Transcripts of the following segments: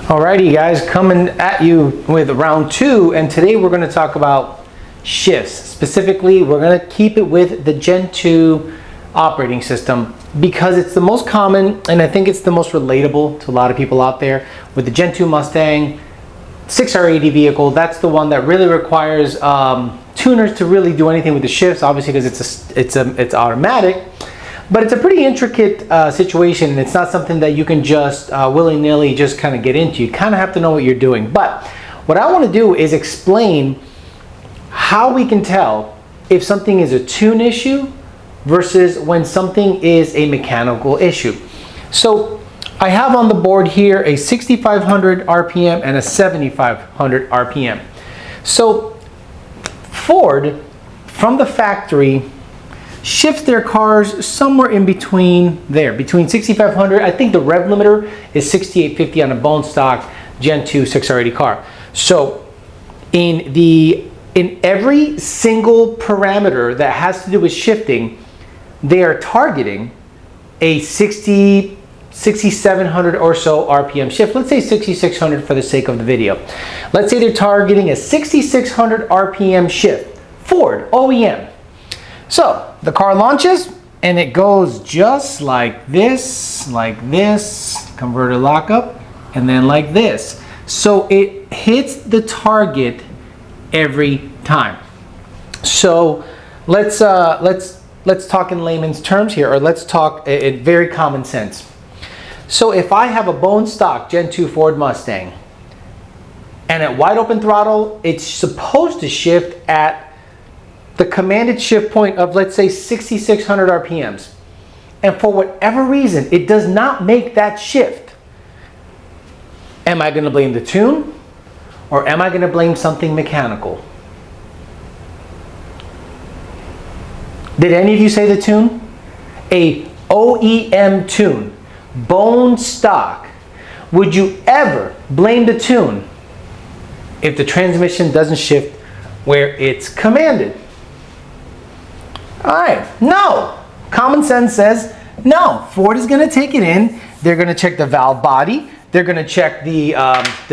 Alrighty guys, coming at you with round two, and today we're going to talk about shifts. Specifically, we're going to keep it with the Gen 2 operating system because it's the most common and I think it's the most relatable to a lot of people out there. With the Gen 2 Mustang 6R80 vehicle, that's the one that really requires tuners to really do anything with the shifts, obviously because it's automatic. But it's a pretty intricate situation, and it's not something that you can just willy-nilly just kind of get into. You kind of have to know what you're doing. But what I want to do is explain how we can tell if something is a tune issue versus when something is a mechanical issue. So I have on the board here a 6,500 RPM and a 7,500 RPM. So Ford, from the factory, shifts their cars somewhere in between there, between 6,500. I think the rev limiter is 6,850 on a bone stock Gen 2 6R80 car. So in every single parameter that has to do with shifting, they are targeting a 6,700 or so RPM shift. Let's say 6,600 for the sake of the video. Let's say they're targeting a 6,600 RPM shift. Ford OEM. So the car launches and it goes just like this, converter lockup, and then like this. So it hits the target every time. So let's talk in layman's terms here, or let's talk in very common sense. So if I have a bone stock Gen 2 Ford Mustang and at wide open throttle, it's supposed to shift at the commanded shift point of, let's say, 6,600 RPMs. And for whatever reason, it does not make that shift. Am I going to blame the tune, or am I going to blame something mechanical? Did any of you say the tune? A OEM tune, bone stock. Would you ever blame the tune if the transmission doesn't shift where it's commanded? All right, no. Common sense says no. Ford is going to take it in. They're going to check the valve body. They're going to check the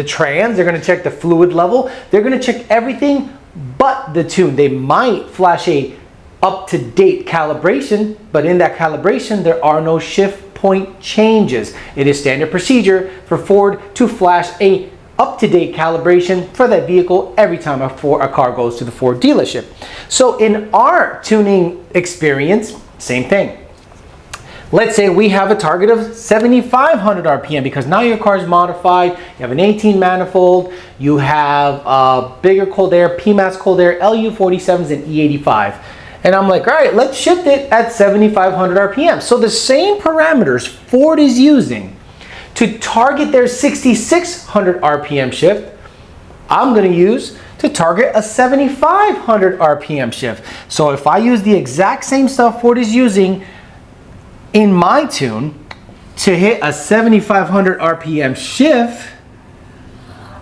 trans. They're going to check the fluid level. They're going to check everything but the tune. They might flash a up-to-date calibration, but in that calibration, there are no shift point changes. It is standard procedure for Ford to flash a up-to-date calibration for that vehicle every time a car goes to the Ford dealership. So in our tuning experience, same thing. Let's say we have a target of 7,500 RPM because now your car is modified. You have an 18 manifold. You have bigger cold air, PMAS cold air, LU47s, and E85. And I'm like, all right, let's shift it at 7,500 RPM. So the same parameters Ford is using to target their 6,600 RPM shift, I'm going to use to target a 7,500 RPM shift. So if I use the exact same stuff Ford is using in my tune to hit a 7,500 RPM shift,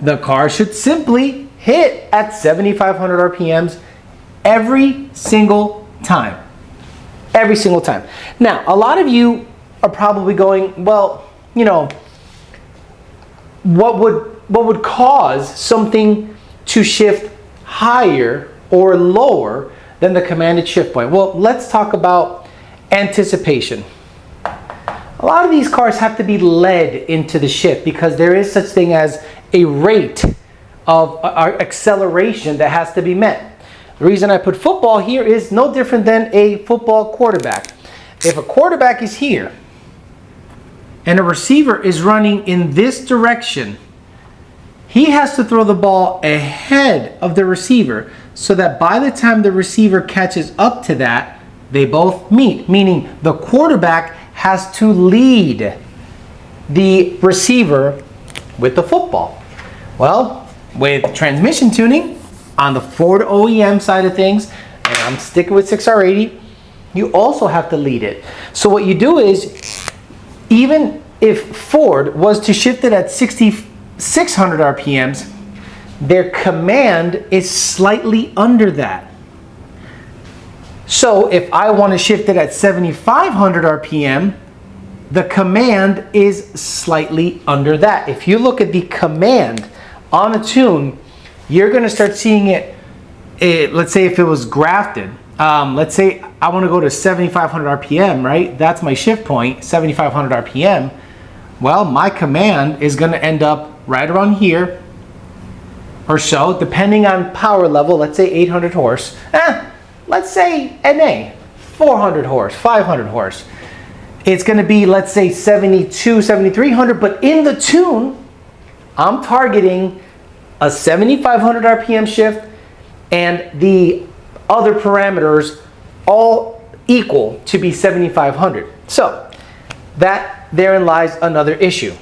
the car should simply hit at 7,500 RPMs every single time. Every single time. Now, a lot of you are probably going, well, you know, what would cause something to shift higher or lower than the commanded shift point? Well, let's talk about anticipation. A lot of these cars have to be led into the shift because there is such thing as a rate of acceleration that has to be met. The reason I put football here is no different than a football quarterback. If a quarterback is here and a receiver is running in this direction, he has to throw the ball ahead of the receiver so that by the time the receiver catches up to that, they both meet, meaning the quarterback has to lead the receiver with the football. Well, with transmission tuning on the Ford OEM side of things, and I'm sticking with 6R80, you also have to lead it. So what you do is, even if Ford was to shift it at 6,600 RPMs, their command is slightly under that. So if I want to shift it at 7,500 RPM, the command is slightly under that. If you look at the command on a tune, you're going to start seeing it, let's say if it was grafted. Let's say I want to go to 7,500 RPM, right? That's my shift point, 7,500 RPM. Well, my command is going to end up right around here or so, depending on power level. Let's say 800 horse. Let's say NA, 400 horse, 500 horse. It's going to be, let's say 72, 7,300, but in the tune, I'm targeting a 7,500 RPM shift and the other parameters all equal to be 7,500. So that therein lies another issue.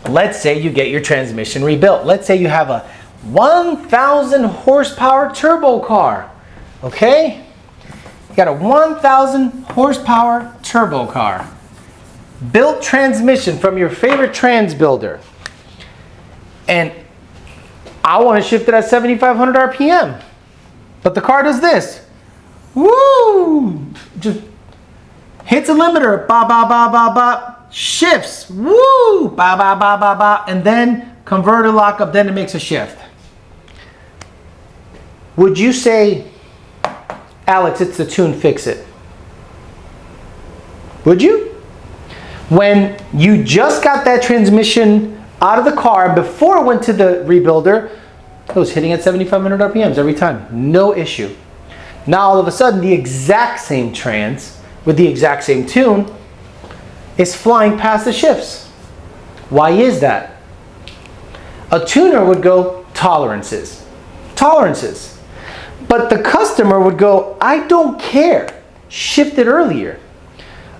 Let's say you get your transmission rebuilt. Let's say you have a 1,000 horsepower turbo car. Okay? You got a 1,000 horsepower turbo car. Built transmission from your favorite trans builder. And I want to shift it at 7,500 RPM. But the car does this. Woo! Just hits a limiter. Ba ba ba ba ba. Shifts. Woo! Ba ba ba ba ba. And then converter lockup. Then it makes a shift. Would you say, Alex, it's the tune, fix it? Would you? When you just got that transmission out of the car before it went to the rebuilder, it was hitting at 7,500 RPMs every time, no issue. Now all of a sudden, the exact same trans with the exact same tune is flying past the shifts. Why is that? A tuner would go tolerances, tolerances. But the customer would go, I don't care, shift it earlier.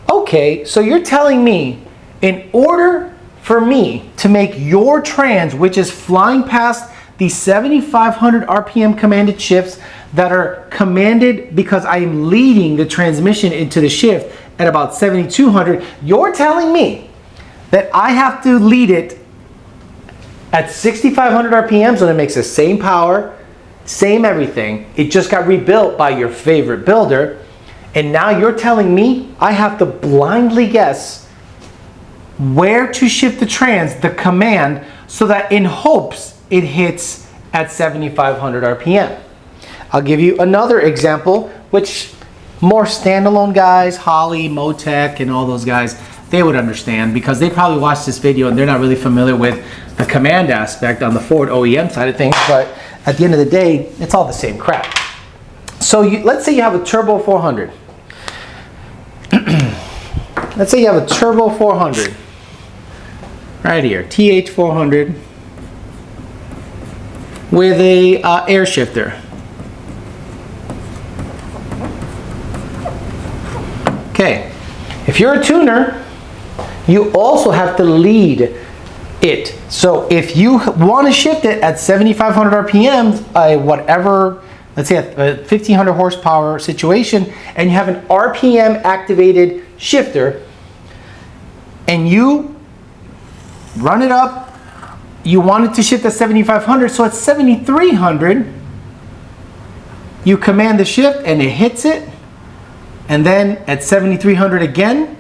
Okay, so you're telling me in order for me to make your trans, which is flying past the 7,500 RPM commanded shifts that are commanded because I am leading the transmission into the shift at about 7,200, you're telling me that I have to lead it at 6,500 RPM so that it makes the same power, same everything. It just got rebuilt by your favorite builder. And now you're telling me I have to blindly guess where to shift the trans, the command, so that in hopes it hits at 7,500 RPM. I'll give you another example, which more standalone guys, Holly, Motec, and all those guys, they would understand because they probably watched this video and they're not really familiar with the command aspect on the Ford OEM side of things, but at the end of the day, it's all the same crap. So let's say you have a Turbo 400. Let's say you have a Turbo 400. Right here, TH400 with a air shifter. Okay, if you're a tuner, you also have to lead it. So if you want to shift it at 7,500 RPMs, whatever, let's say a 1,500 horsepower situation, and you have an RPM activated shifter, and you run it up, you want it to shift at 7,500, so at 7,300, you command the shift and it hits it, and then at 7,300 again,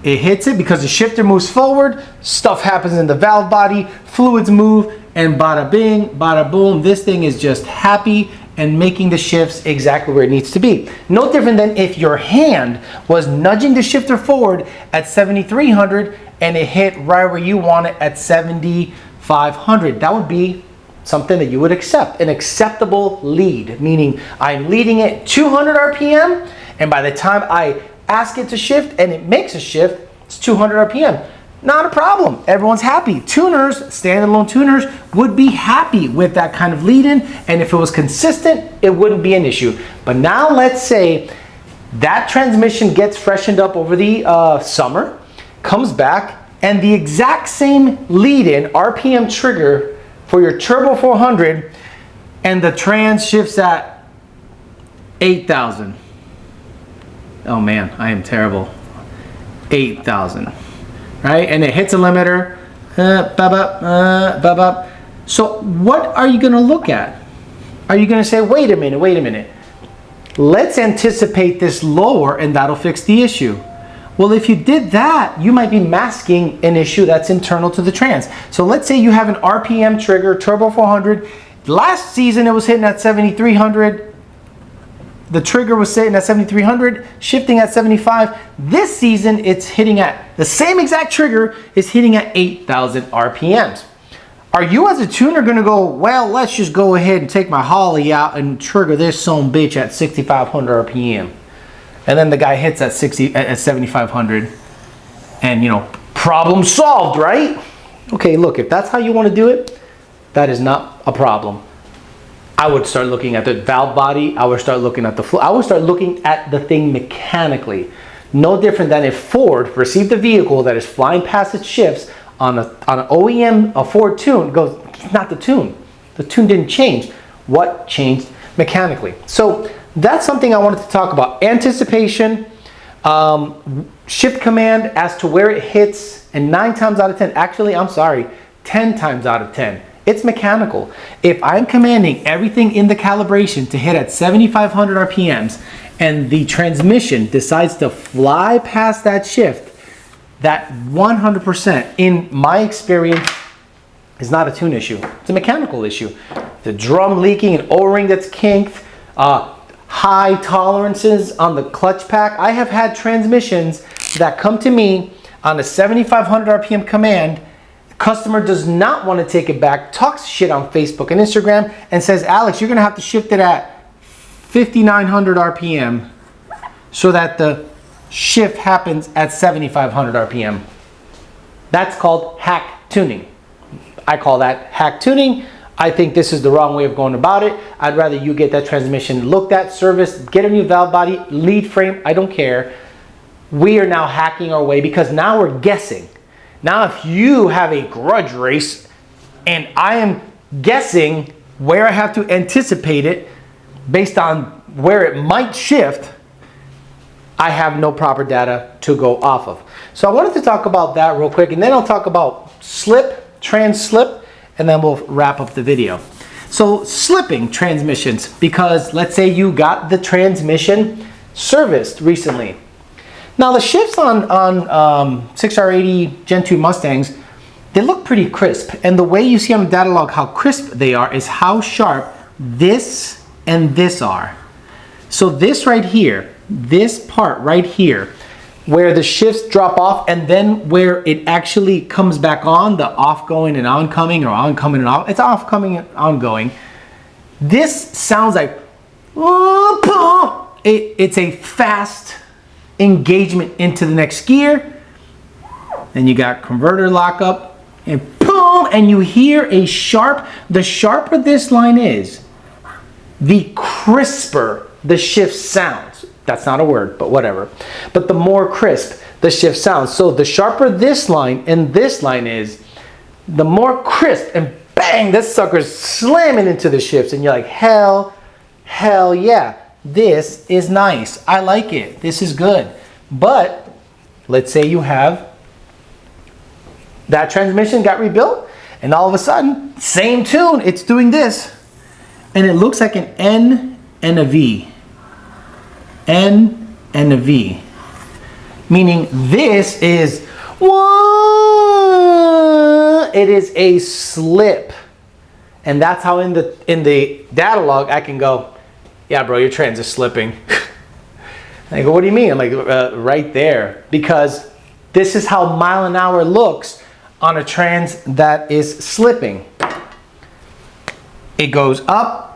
it hits it because the shifter moves forward, stuff happens in the valve body, fluids move, and bada bing, bada boom, this thing is just happy and making the shifts exactly where it needs to be. No different than if your hand was nudging the shifter forward at 7,300 and it hit right where you want it at 7,500. That would be something that you would accept, an acceptable lead, meaning I'm leading it 200 RPM, and by the time I ask it to shift and it makes a shift, it's 200 RPM. Not a problem. Everyone's happy. Tuners, standalone tuners, would be happy with that kind of lead-in, and if it was consistent, it wouldn't be an issue. But now let's say that transmission gets freshened up over the summer, comes back, and the exact same lead-in RPM trigger for your Turbo 400, and the trans shifts at 8,000. Oh man, I am terrible. 8,000. Right? And it hits a limiter. So what are you going to look at? Are you going to say, wait a minute. Let's anticipate this lower and that'll fix the issue. Well, if you did that, you might be masking an issue that's internal to the trans. So let's say you have an RPM trigger, Turbo 400. Last season, it was hitting at 7,300. The trigger was sitting at 7,300, shifting at 75. This season, it's hitting at, the same exact trigger is hitting at 8,000 RPMs. Are you as a tuner gonna go, well, let's just go ahead and take my Holly out and trigger this son bitch at 6,500 RPM? And then the guy hits at 7,500 and, you know, problem solved, right? Okay, look, if that's how you want to do it, that is not a problem. I would start looking at the valve body. I would start looking at the I would start looking at the thing mechanically. No different than if Ford received a vehicle that is flying past its shifts on an OEM, a Ford tune, goes, it's not the tune. The tune didn't change. What changed mechanically? So that's something I wanted to talk about. Anticipation, shift command as to where it hits, and 9 times out of 10, actually, I'm sorry, 10 times out of 10, it's mechanical. If I'm commanding everything in the calibration to hit at 7,500 RPMs and the transmission decides to fly past that shift, that 100%, in my experience, is not a tune issue. It's a mechanical issue. The drum leaking, an O-ring that's kinked, high tolerances on the clutch pack. I have had transmissions that come to me on a 7,500 RPM command. The customer does not want to take it back, talks shit on Facebook and Instagram, and says, Alex, you're going to have to shift it at 5,900 RPM so that the shift happens at 7,500 RPM. That's called hack tuning. I call that hack tuning. I think this is the wrong way of going about it. I'd rather you get that transmission looked at, serviced, get a new valve body, lead frame, I don't care. We are now hacking our way because now we're guessing. Now if you have a grudge race and I am guessing where I have to anticipate it based on where it might shift, I have no proper data to go off of. So I wanted to talk about that real quick, and then I'll talk about slip, trans slip, and then we'll wrap up the video. So slipping transmissions, because let's say you got the transmission serviced recently. Now the shifts on 6R80 Gen 2 Mustangs, they look pretty crisp. And the way you see on the data log how crisp they are is how sharp this and this are. So this right here, this part right here, where the shifts drop off and then where it actually comes back on, the off-going and oncoming, or oncoming and off, it's off-coming and ongoing. This sounds like, it's a fast engagement into the next gear. Then you got converter lockup, and boom, and you hear a sharp, the sharper this line is, the crisper the shift sounds. That's not a word, but whatever. But the more crisp the shift sounds. So the sharper this line and this line is, the more crisp, and bang, this sucker's slamming into the shifts. And you're like, hell yeah, this is nice. I like it. This is good. But let's say you have that transmission got rebuilt, and all of a sudden, same tune, it's doing this. And it looks like an N and a V. N and a V, meaning this is it is a slip, and that's how in the data log I can go, yeah, bro, your trans is slipping. And I go, what do you mean? I'm like, right there, because this is how mile an hour looks on a trans that is slipping. It goes up,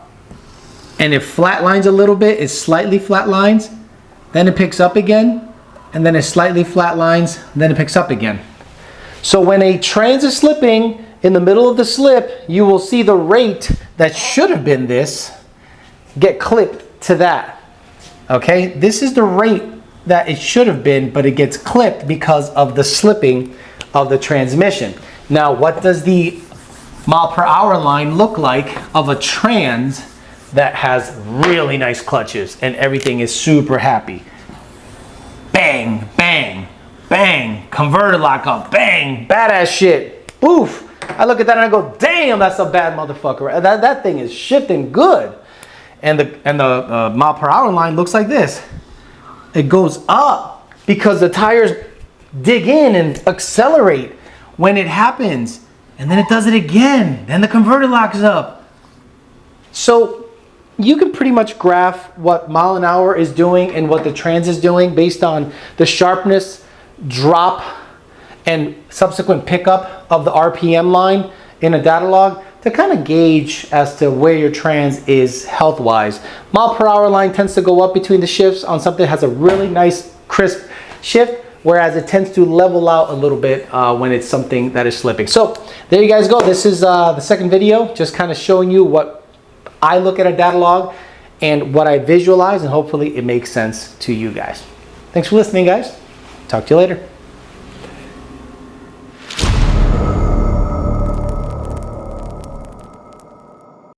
and it flatlines a little bit, it slightly flatlines, then it picks up again, and then it slightly flatlines, then it picks up again. So when a trans is slipping, in the middle of the slip, you will see the rate that should have been this get clipped to that. Okay, this is the rate that it should have been, but it gets clipped because of the slipping of the transmission. Now, what does the mile per hour line look like of a trans that has really nice clutches and everything is super happy? Bang, bang, bang, converter lockup, bang, badass shit, boof. I look at that and I go, damn, that's a bad motherfucker. That thing is shifting good. And the mile per hour line looks like this. It goes up because the tires dig in and accelerate when it happens. And then it does it again. Then the converter locks up. So you can pretty much graph what mile an hour is doing and what the trans is doing based on the sharpness, drop, and subsequent pickup of the RPM line in a data log to kind of gauge as to where your trans is health-wise. Mile per hour line tends to go up between the shifts on something that has a really nice crisp shift, whereas it tends to level out a little bit when it's something that is slipping. So there you guys go. This is the second video, just kind of showing you what I look at a data log and what I visualize, and hopefully it makes sense to you guys. Thanks for listening, guys. Talk to you later.